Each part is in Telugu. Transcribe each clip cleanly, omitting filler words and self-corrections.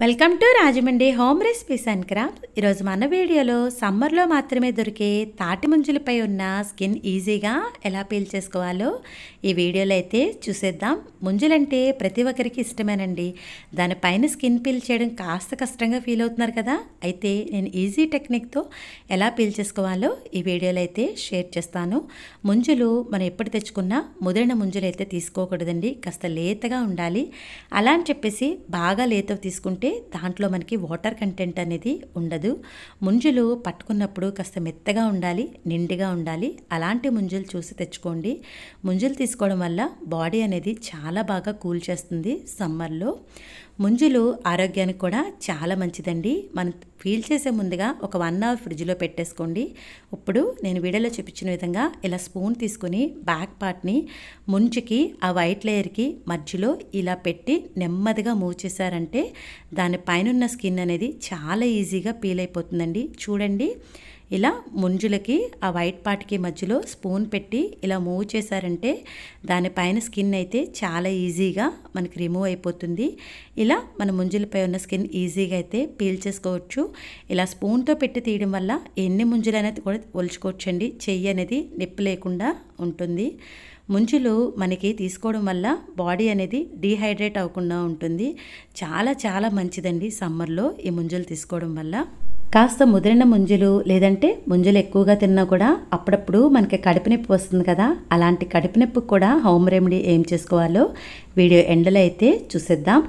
Welcome to Rajahmundry home recipes and crafts. ఈరోజు మన వీడియోలో సమ్మర్లో మాత్రమే దొరికే తాటి ముంజలపై ఉన్న స్కిన్ ఈజీగా ఎలా పీల్ చేసుకోవాలో ఈ వీడియోలో అయితే చూసేద్దాం. ముంజలంటే ప్రతి ఒక్కరికి ఇష్టమేనండి. దానిపైన స్కిన్ పీల్ చేయడం కాస్త కష్టంగా ఫీల్ అవుతున్నారు కదా. అయితే నేను ఈజీ టెక్నిక్తో ఎలా పీల్ చేసుకోవాలో ఈ వీడియోలో అయితే షేర్ చేస్తాను. ముంజలు మనం ఎప్పుడు తెచ్చుకున్నా ముదిరిన ముంజలు అయితే తీసుకోకూడదండి, కాస్త లేతగా ఉండాలి. అలా అని చెప్పేసి బాగా లేత తీసుకుంటే దాంట్లో మనకి వాటర్ కంటెంట్ అనేది ఉండదు. ముంజలు పట్టుకున్నప్పుడు కాస్త మెత్తగా ఉండాలి, నిండుగా ఉండాలి. అలాంటి ముంజలు చూసి తెచ్చుకోండి. ముంజలు తీసుకోవడం వల్ల బాడీ అనేది చాలా బాగా కూల్ చేస్తుంది సమ్మర్లో. ముంజలు ఆరోగ్యానికి కూడా చాలా మంచిదండి. మనం పీల్ చేసే ముందుగా ఒక 1 అవర్ ఫ్రిడ్జ్లో పెట్టేసుకోండి. ఇప్పుడు నేను వీడియోలో చూపించిన విధంగా ఇలా స్పూన్ తీసుకొని బ్యాక్ పార్ట్ని ముంచుకి ఆ వైట్ లేయర్కి మధ్యలో ఇలా పెట్టి నెమ్మదిగా మూవ్ చేశారంటే దానిపైన ఉన్న స్కిన్ అనేది చాలా ఈజీగా పీల్ అయిపోతుందండి. చూడండి, ఇలా ముంజులకి ఆ వైట్ పార్ట్కి మధ్యలో స్పూన్ పెట్టి ఇలా మూవ్ చేశారంటే దానిపైన స్కిన్ అయితే చాలా ఈజీగా మనకి రిమూవ్ అయిపోతుంది. ఇలా మన ముంజులపై ఉన్న స్కిన్ ఈజీగా అయితే పీల్ చేసుకోవచ్చు. ఇలా స్పూన్తో పెట్టి తీయడం వల్ల ఎన్ని ముంజలు అనేది కూడా ఒలుచుకోవచ్చండి. చెయ్యి అనేది నొప్పి లేకుండా ఉంటుంది. ముంజులు మనకి తీసుకోవడం వల్ల బాడీ అనేది డీహైడ్రేట్ అవ్వకుండా ఉంటుంది. చాలా చాలా మంచిదండి సమ్మర్లో ఈ ముంజలు తీసుకోవడం వల్ల. కాస్త ముదిరిన ముంజలు లేదంటే ముంజలు ఎక్కువగా తిన్నా కూడా అప్పుడప్పుడు మనకి కడుపు నొప్పి వస్తుంది కదా. అలాంటి కడుపు నొప్పికి కూడా హోమ్ రెమెడీ ఏం చేసుకోవాలో వీడియో ఎండ్లో అయితే చూసేద్దాం.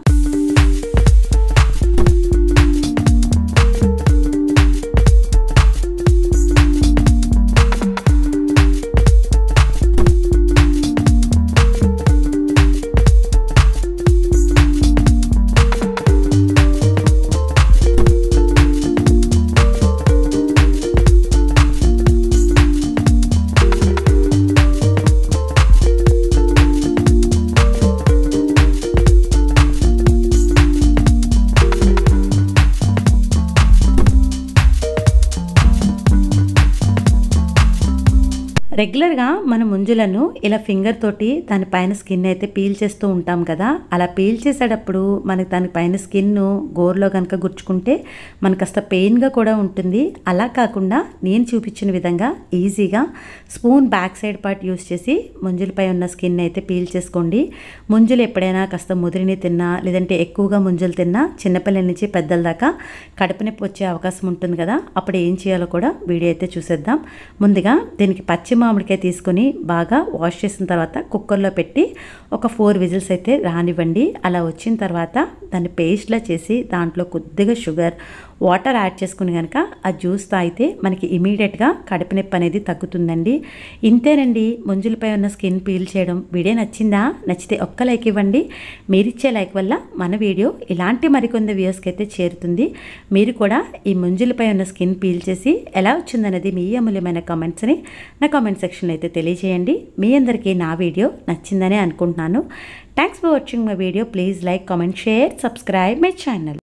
రెగ్యులర్గా మన ముంజలను ఇలా ఫింగర్ తోటి దానిపైన స్కిన్ అయితే పీల్ చేస్తూ ఉంటాం కదా. అలా పీల్ చేసేటప్పుడు మనకి దానిపైన స్కిన్ గోరులో కనుక గుచ్చుకుంటే మనకు కాస్త పెయిన్గా కూడా ఉంటుంది. అలా కాకుండా నేను చూపించిన విధంగా ఈజీగా spoon back side part use చేసి ముంజలపై ఉన్న స్కిన్ అయితే పీల్ చేసుకోండి. ముంజలు ఎప్పుడైనా కాస్త ముదిరిని తిన్నా లేదంటే ఎక్కువగా ముంజలు తిన్నా చిన్నపిల్లల నుంచి పెద్దల దాకా కడుపు నొప్పి వచ్చే అవకాశం ఉంటుంది కదా. అప్పుడు ఏం చేయాలో కూడా వీడియో అయితే చూసేద్దాం. ముందుగా దీనికి పచ్చి మామిడికాయ తీసుకొని బాగా వాష్ చేసిన తర్వాత కుక్కర్లో పెట్టి ఒక 4 విజిల్స్ అయితే రానివ్వండి. అలా వచ్చిన తర్వాత దాన్ని పేస్ట్లా చేసి దాంట్లో కొద్దిగా షుగర్, వాటర్ యాడ్ చేసుకుని కనుక ఆ జ్యూస్ తాగితే మనకి ఇమీడియట్గా కడుపు నొప్పి అనేది తగ్గుతుందండి. ఇంతేనండి ముంజులపై ఉన్న స్కిన్ పీల్ చేయడం. వీడియో నచ్చిందా? నచ్చితే ఒక్క లైక్ ఇవ్వండి. మీరిచ్చే లైక్ వల్ల మన వీడియో ఇలాంటి మరికొన్ని వ్యూస్కి అయితే చేరుతుంది. మీరు కూడా ఈ ముంజులపై ఉన్న స్కిన్ పీల్ చేసి ఎలా వచ్చిందనేది మీ అమూల్యమైన కామెంట్స్ని నా కామెంట్ సెక్షన్లో అయితే తెలియజేయండి. మీ అందరికీ నా వీడియో నచ్చిందనే అనుకుంటున్నాను. Thanks for watching my video. Please like, comment, share, subscribe my channel.